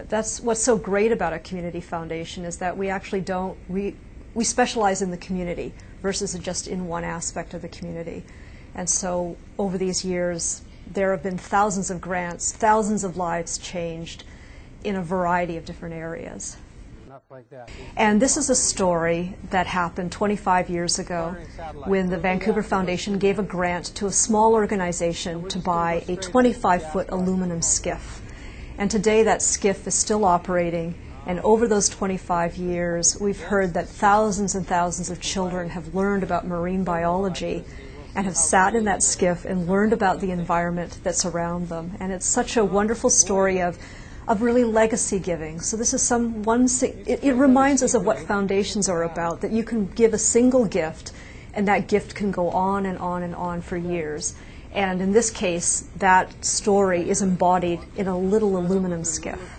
That's what's so great about a community foundation, is that we actually don't, we specialize in the community versus just in one aspect of the community. And so over these years, there have been thousands of grants, thousands of lives changed in a variety of different areas. And this is a story that happened 25 years ago when the Vancouver Foundation gave a grant to a small organization to buy a 25-foot aluminum skiff. And today that skiff is still operating, and over those 25 years we've heard that thousands and thousands of children have learned about marine biology and have sat in that skiff and learned about the environment that's around them. And it's such a wonderful story of really legacy giving. So this is it reminds us of what foundations are about, that you can give a single gift and that gift can go on and on and on for years. And in this case, that story is embodied in a little aluminum skiff.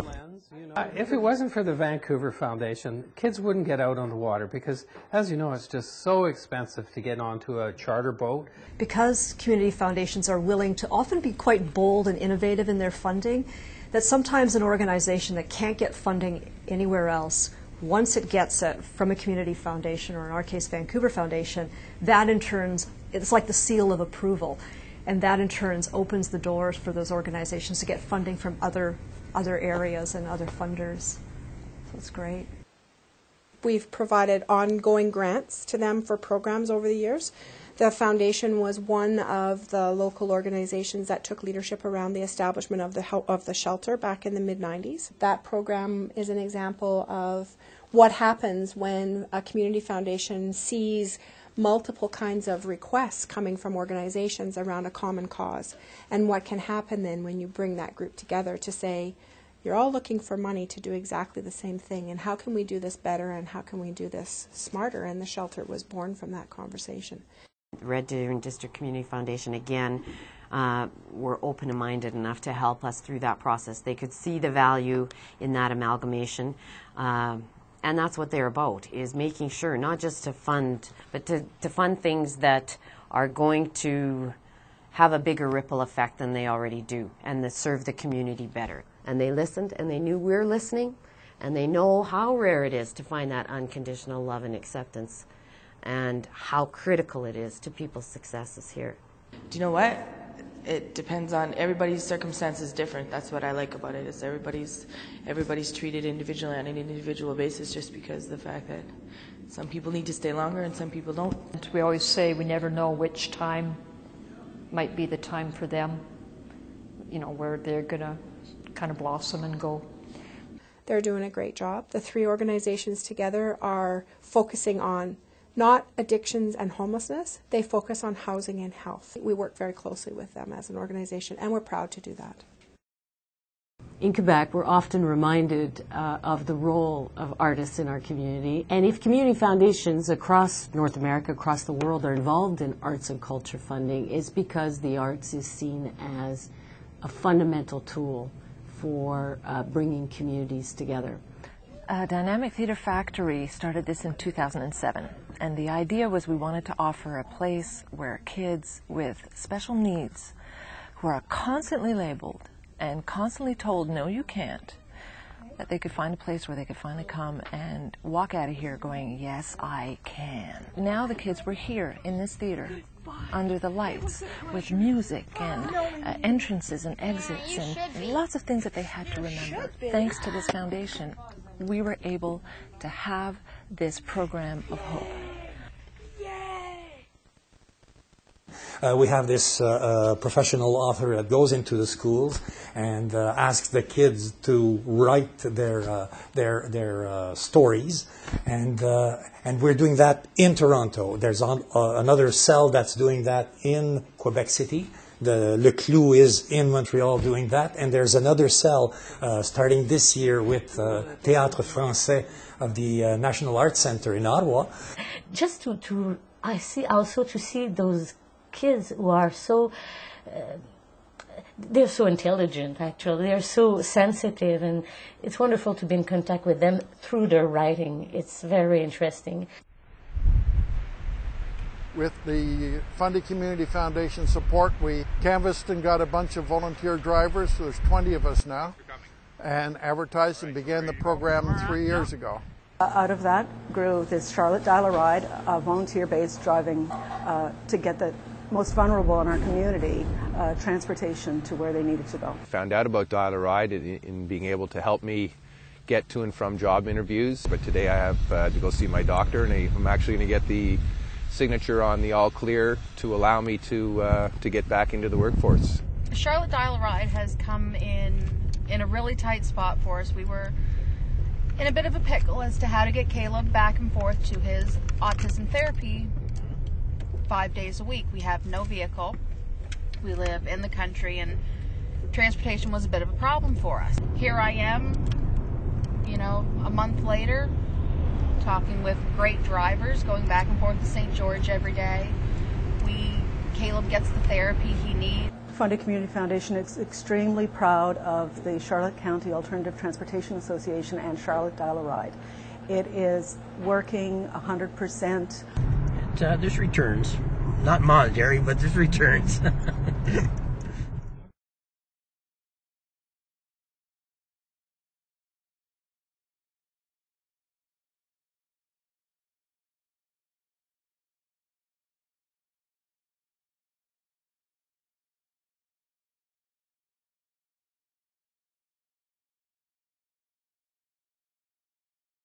If it wasn't for the Vancouver Foundation, kids wouldn't get out on the water because, as you know, it's just so expensive to get onto a charter boat. Because community foundations are willing to often be quite bold and innovative in their funding, that sometimes an organization that can't get funding anywhere else, once it gets it from a community foundation, or in our case Vancouver Foundation, that in turn, it's like the seal of approval, and that in turn opens the doors for those organizations to get funding from other areas and other funders. So it's great. We've provided ongoing grants to them for programs over the years. The foundation was one of the local organizations that took leadership around the establishment of the shelter back in the mid-90s. That program is an example of what happens when a community foundation sees multiple kinds of requests coming from organizations around a common cause, and what can happen then when you bring that group together to say, you're all looking for money to do exactly the same thing, and how can we do this better, and how can we do this smarter? And the shelter was born from that conversation. Red Deer District Community Foundation, again, were open and minded enough to help us through that process. They could see the value in that amalgamation, and that's what they're about, is making sure not just to fund, but to fund things that are going to have a bigger ripple effect than they already do, and that serve the community better. And they listened, and they knew we're listening, and they know how rare it is to find that unconditional love and acceptance, and how critical it is to people's successes here. Do you know what? It depends on, everybody's circumstance is different. That's what I like about it, is everybody's treated individually on an individual basis, just because of the fact that some people need to stay longer and some people don't. We always say we never know which time might be the time for them, you know, where they're going to kind of blossom and go. They're doing a great job. The three organizations together are focusing on not addictions and homelessness. They focus on housing and health. We work very closely with them as an organization, and we're proud to do that. In Quebec, we're often reminded of the role of artists in our community. And if community foundations across North America, across the world, are involved in arts and culture funding, it's because the arts is seen as a fundamental tool for bringing communities together. Dynamic Theatre Factory started this in 2007, and the idea was we wanted to offer a place where kids with special needs, who are constantly labeled and constantly told, no, you can't, that they could find a place where they could finally come and walk out of here going, yes, I can. Now the kids were here in this theater, under the lights, with music and entrances and exits and lots of things that they had to remember. Thanks to this foundation, we were able to have this program of hope. We have this professional author that goes into the schools and asks the kids to write their stories, and we're doing that in Toronto. There's another cell that's doing that in Quebec City. Le Clou is in Montreal doing that, and there's another cell starting this year with Théâtre Français of the National Arts Centre in Ottawa. Just I see also to see those kids who are so, they're so intelligent actually, they're so sensitive, and it's wonderful to be in contact with them through their writing. It's very interesting. With the Fundy Community Foundation support, we canvassed and got a bunch of volunteer drivers, so there's 20 of us now. and advertised and began the program 3 years ago. Out of that grew this Charlotte DialARide, volunteer-based driving to get the most vulnerable in our community transportation to where they needed to go. Found out about DialARide in being able to help me get to and from job interviews, but today I have to go see my doctor, and I'm actually going to get the signature on the all clear to allow me to get back into the workforce. Charlotte DialARide has come in a really tight spot for us. We were in a bit of a pickle as to how to get Caleb back and forth to his autism therapy 5 days a week. We have no vehicle. We live in the country, and transportation was a bit of a problem for us. Here I am, you know, a month later, talking with great drivers, going back and forth to St. George every day. Caleb gets the therapy he needs. Fundy Community Foundation is extremely proud of the Charlotte County Alternative Transportation Association and Charlotte DialARide. It is working 100%. There's returns, not monetary, but there's returns.